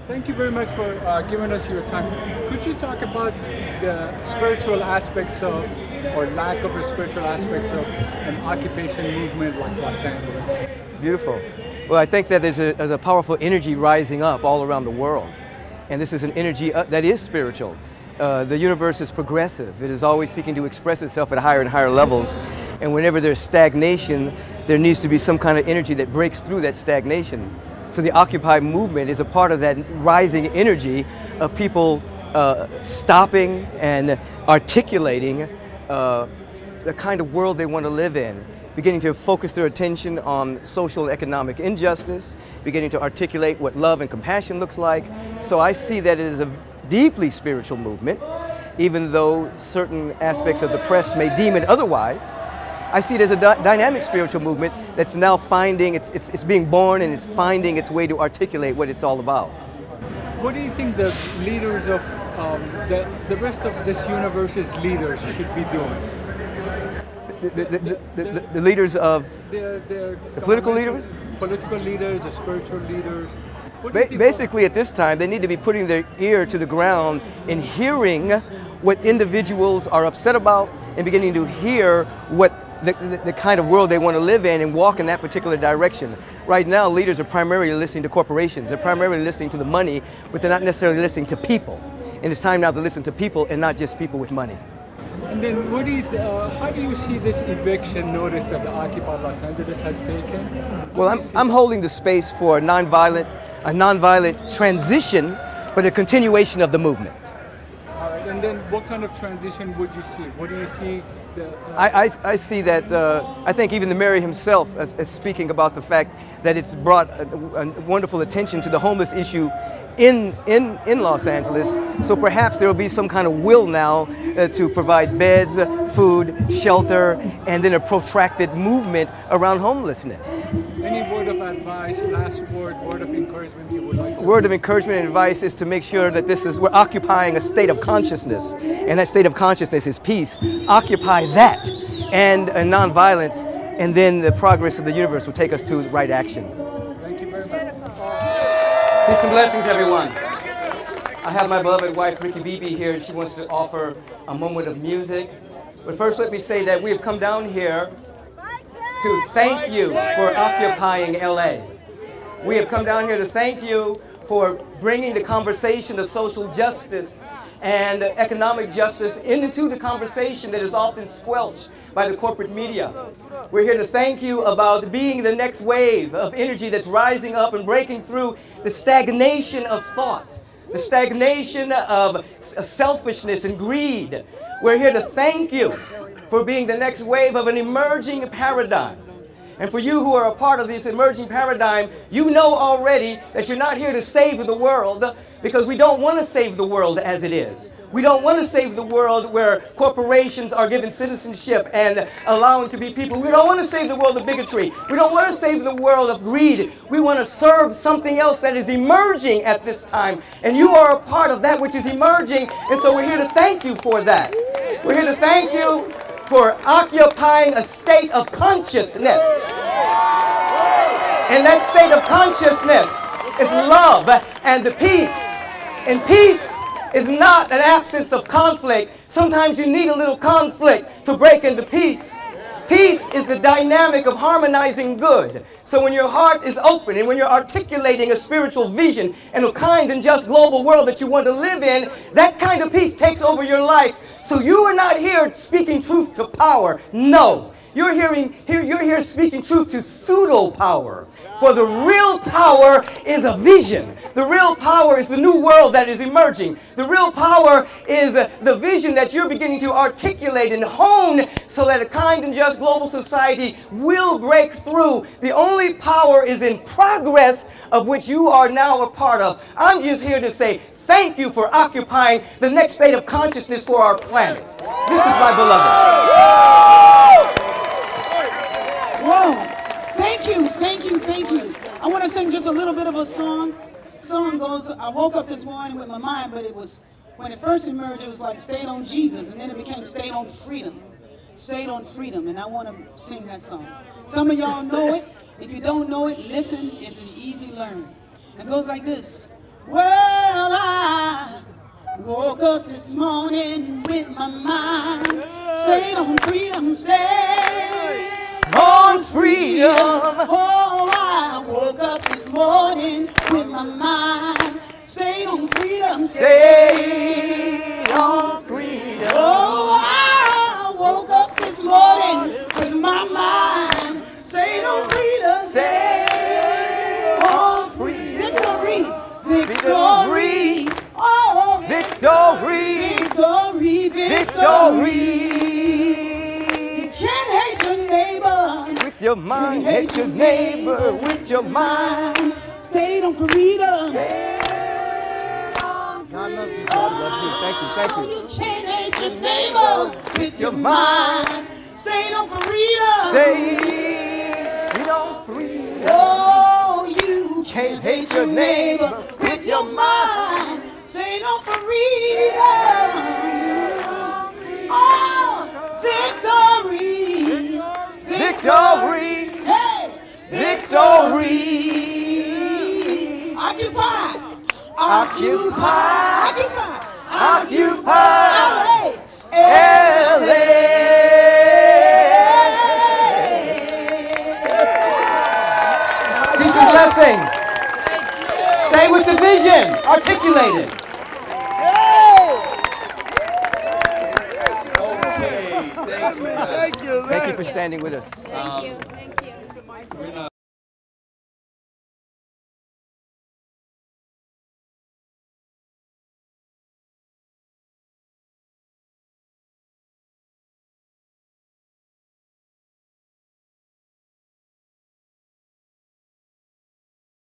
Thank you very much for giving us your time. Could you talk about the spiritual aspects of, or lack of spiritual aspects of, an occupation movement like Los Angeles? Beautiful. Well, I think that there's a powerful energy rising up all around the world. And this is an energy that is spiritual. The universe is progressive. It is always seeking to express itself at higher and higher levels. And whenever there's stagnation, there needs to be some kind of energy that breaks through that stagnation. So the Occupy movement is a part of that rising energy of people stopping and articulating the kind of world they want to live in, beginning to focus their attention on social and economic injustice, beginning to articulate what love and compassion looks like. So I see that it is a deeply spiritual movement, even though certain aspects of the press may deem it otherwise. I see it as a dynamic spiritual movement that's now finding, it's being born and it's finding its way to articulate what it's all about. What do you think the leaders of, the rest of this universe's leaders should be doing? The leaders of, the political leaders? Political leaders, the spiritual leaders. Basically at this time, they need to be putting their ear to the ground and hearing what individuals are upset about and beginning to hear what the kind of world they want to live in and walk in that particular direction. Right now, leaders are primarily listening to corporations. They're primarily listening to the money, but they're not necessarily listening to people. And it's time now to listen to people and not just people with money. And then what do you, how do you see this eviction notice that the Occupy Los Angeles has taken? Well, I'm holding the space for a nonviolent transition, but a continuation of the movement. All right, and then what kind of transition would you see? What do you see? I see that, I think even the mayor himself is speaking about the fact that it's brought a wonderful attention to the homeless issue in Los Angeles. So perhaps there will be some kind of will now to provide beds, food, shelter, and then a protracted movement around homelessness. Any word of advice, last word of encouragement you would like to? Word of encouragement and advice is to make sure that we're occupying a state of consciousness, and that state of consciousness is peace. Occupy that and nonviolence, and then the progress of the universe will take us to the right action. Thank you very much. Peace and blessings, everyone. I have my beloved wife, Rickie here, and she wants to offer a moment of music. But first, let me say that we have come down here to thank you for occupying LA. We have come down here to thank you for bringing the conversation of social justice and economic justice into the conversation that is often squelched by the corporate media. We're here to thank you about being the next wave of energy that's rising up and breaking through the stagnation of thought, the stagnation of selfishness and greed. We're here to thank you for being the next wave of an emerging paradigm. And for you who are a part of this emerging paradigm, you know already that you're not here to save the world, because we don't want to save the world as it is. We don't want to save the world where corporations are given citizenship and allowing to be people. We don't want to save the world of bigotry. We don't want to save the world of greed. We want to serve something else that is emerging at this time. And you are a part of that which is emerging. And so we're here to thank you for that. We're here to thank you for occupying a state of consciousness. And that state of consciousness is love and peace. And peace is not an absence of conflict. Sometimes you need a little conflict to break into peace. Peace is the dynamic of harmonizing good. So when your heart is open and when you're articulating a spiritual vision and a kind and just global world that you want to live in, that kind of peace takes over your life. So you are not here speaking truth to power. No. You're here speaking truth to pseudo power. For the real power is a vision. The real power is the new world that is emerging. The real power is the vision that you're beginning to articulate and hone so that a kind and just global society will break through. The only power is in progress, of which you are now a part of. I'm just here to say thank you for occupying the next state of consciousness for our planet. This is my beloved. Whoa. Thank you, thank you, thank you. I want to sing just a little bit of a song. The song goes, I woke up this morning with my mind, but it was, when it first emerged, it was like Stayed on Jesus, and then it became Stayed on Freedom. Stayed on Freedom, and I want to sing that song. Some of y'all know it. If you don't know it, listen. It's an easy learn. It goes like this. Well, I woke up this morning with my mind stayed on freedom, stay On freedom. Oh, I woke up this morning with my mind stayed on freedom, Stay on freedom. Oh, I woke up this morning with my mind stayed on freedom, Stay on freedom. victory, victory, oh, Victory. victory, victory. You can't hate your neighbor With your mind, hate your neighbor. With your mind. stayed on freedom. God loves you. God loves you. Thank you. Thank you. You can't hate your neighbor with your mind. Stayed on freedom. Stay on freedom. Oh, you Can't hate your neighbor with your mind. Stayed on freedom. Oh, victory. Victory. Hey, Victory. Occupy. Occupy. Occupy. Occupy. LA. Peace and blessings. Stay with the vision. Articulate it. Okay, thank you. Thank you for standing with us. Thank you. Thank you.